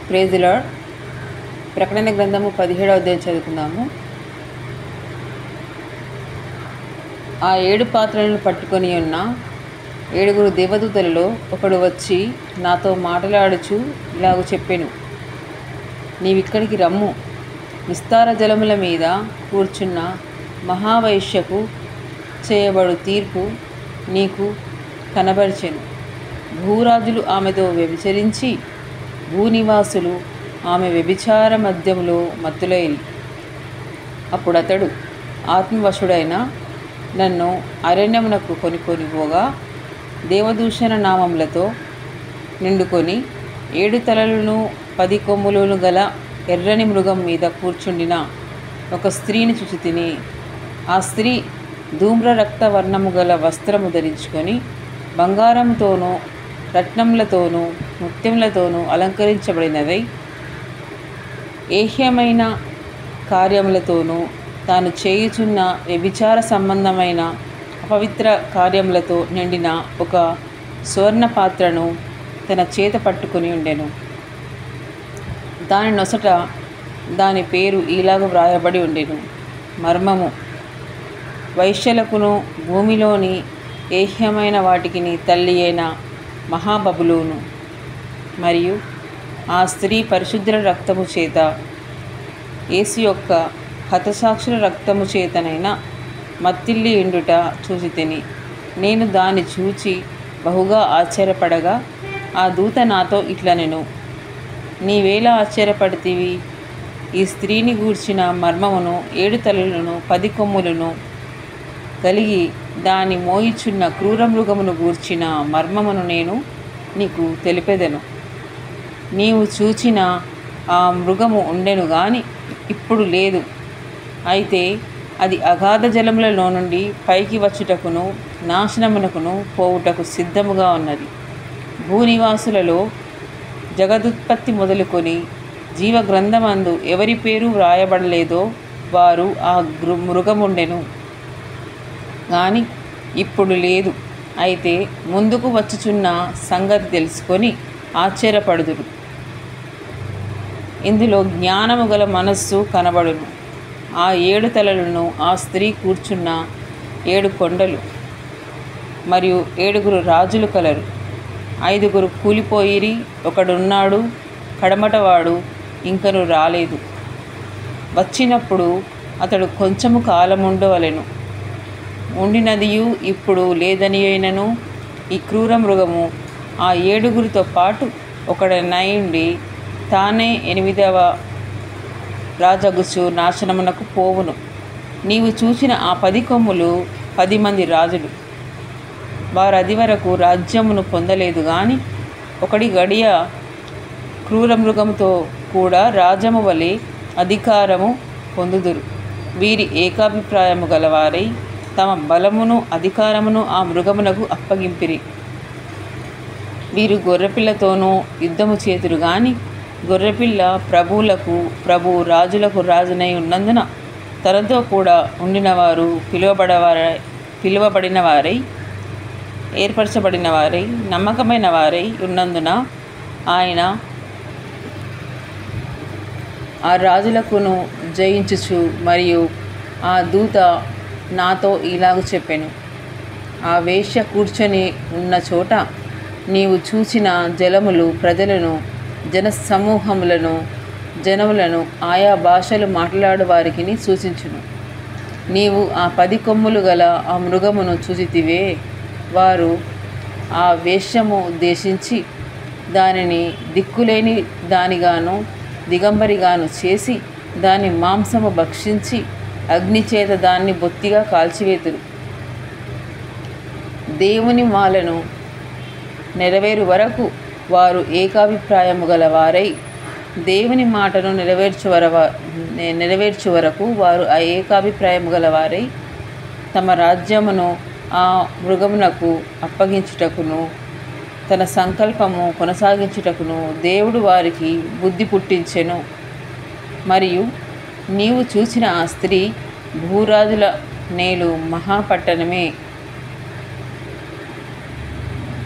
Praise the lord. ప్రకటన గ్రంథము 17వ అధ్యాయం చదువుకుందాము. ఆ 7 పాత్రలను పట్టుకొని ఉన్న 7 దేవదూతలలో ఒకడు వచ్చి నాతో మాట్లాడుచు ఇలాగ చెప్పెను, నీవిక్కడికి రమ్ము. విస్తార జలముల మీద కూర్చున్న మహావైశ్యకు చేయబడు తీర్పు నీకు కనబరిచెను. భూరాజులు ఆమెతో వ్యభిచరించి భూనివాసులు ఆమె వ్యభిచార మద్యములో మత్తులైరి. అప్పుడతడు ఆత్మవశుడైన నన్ను అరణ్యమునకు కొనికొని పోగా దేవదూషణ నామములతో నిండుకొని 7 తలలను 10 కొమ్ములను గల ఎర్రని మృగం మీద కూర్చుండిన ఒక స్త్రీని చూచితిని. ఆ స్త్రీ ధూమ్ర రక్త వర్ణము గల వస్త్రము ధరించుకొని బంగారంతోనూ రత్నములతోనూ ముత్యములతోనూ అలంకరించబడినదై ఏహ్యమైన కార్యములతోనూ తాను చేయుచున్న వ్యభిచార సంబంధమైన అపవిత్ర కార్యములతో నిండిన ఒక సువర్ణ పాత్రను తన చేత పట్టుకొని ఉండెను. దాని నొసట దాని పేరు ఈలాగ వ్రాయబడి ఉండెను, మర్మము, వైశ్యులకును భూమిలోని ఏహ్యమైన వాటికిని తల్లి అయిన మహాబబులోను. మరియు ఆ స్త్రీ పరిశుద్ధుల రక్తము చేత యేసు యొక్క హతసాక్షుల రక్తము చేతనైనా మత్తిల్లి ఎండుట చూచితిని. నేను దాన్ని చూచి బహుగా ఆశ్చర్యపడగా ఆ దూత నాతో ఇట్లనెను, నీవేలా ఆశ్చర్యపడితివి? ఈ స్త్రీని గూర్చిన మర్మమును 7 తలలను 10 కొమ్ములను కలిగి దాని మోయిచున్న క్రూర మృగమును గూర్చిన మర్మమును నేను నీకు తెలిపెదను. నీవు చూచిన ఆ మృగము ఉండెను గాని ఇప్పుడు లేదు. అయితే అది అగాధ జలములలో నుండి పైకి వచ్చుటకును నాశనమునకును పోవుటకు సిద్ధముగా ఉన్నది. భూనివాసులలో జగదుత్పత్తి మొదలుకొని జీవగ్రంథమందు ఎవరి పేరు వ్రాయబడలేదో వారు ఆ మృగముండెను కానీ ఇప్పుడు లేదు. అయితే ముందుకు వచ్చుచున్న సంగతి తెలుసుకొని ఆశ్చర్యపడుదురు. ఇందులో జ్ఞానము గల మనస్సు కనబడును. ఆ 7 తలలను ఆ స్త్రీ కూర్చున్న 7 కొండలు మరియు 7 రాజులు కలరు. 5 కూలిపోయిరి, ఒకడున్నాడు, కడమటవాడు ఇంకను రాలేదు. వచ్చినప్పుడు అతడు కొంచెము కాలముండవలెను. ఉండినదియు ఇప్పుడు లేదని అయినను ఈ క్రూర మృగము ఆ 7 పాటు ఒకడనైండి తానే 8వ రాజగుచు నాశనమునకు పోవును. నీవు చూసిన ఆ 10 కొమ్ములు 10 మంది రాజులు. వారు అది వరకు రాజ్యమును పొందలేదు గాని ఒకడి గడియ క్రూర మృగముతో కూడా రాజ్యము వలె అధికారము పొందుదురు. వీరి ఏకాభిప్రాయము గలవారై తమ బలమును అధికారమును ఆ మృగమునకు అప్పగింపిరి. వీరు గొర్రెపిల్లతోనూ యుద్ధము చేతురు గాని గొర్రెపిల్ల ప్రభువులకు ప్రభు రాజులకు రాజునై ఉన్నందున తనతో కూడా ఉండినవారు పిలువబడిన వారై ఏర్పరచబడిన వారై నమ్మకమైన వారై ఉన్నందున ఆయన ఆ రాజులకును జయించుచు మరియు ఆ దూత నాతో ఇలాగ చెప్పెను, ఆ వేశ్య కూర్చొని ఉన్న చోట నీవు చూచిన జలములు ప్రజలను, జనసమూహములను, జనములను, ఆయా భాషలు మాట్లాడు వారికి సూచించును. నీవు ఆ 10 కొమ్ములు గల ఆ మృగమును చూచితివే. వారు ఆ వేశ్యము ఉద్దేశించి దానిని దిక్కులేని దానిగాను దిగంబరిగాను చేసి దాని మాంసము భక్షించి అగ్నిచేత దాన్ని బొత్తిగా కాల్చివేతురు. దేవుని మాలను నెరవేరు వరకు వారు ఏకాభిప్రాయము గల వారై దేవుని మాటను నెరవేర్చు వరకు వారు ఆ ఏకాభిప్రాయము గల వారై తమ రాజ్యమును ఆ మృగమునకు అప్పగించుటకును తన సంకల్పము కొనసాగించుటకును దేవుడు వారికి బుద్ధి పుట్టించెను. మరియు నీవు చూసిన ఆ స్త్రీ భూరాజుల నేలు మహాపట్టణమే.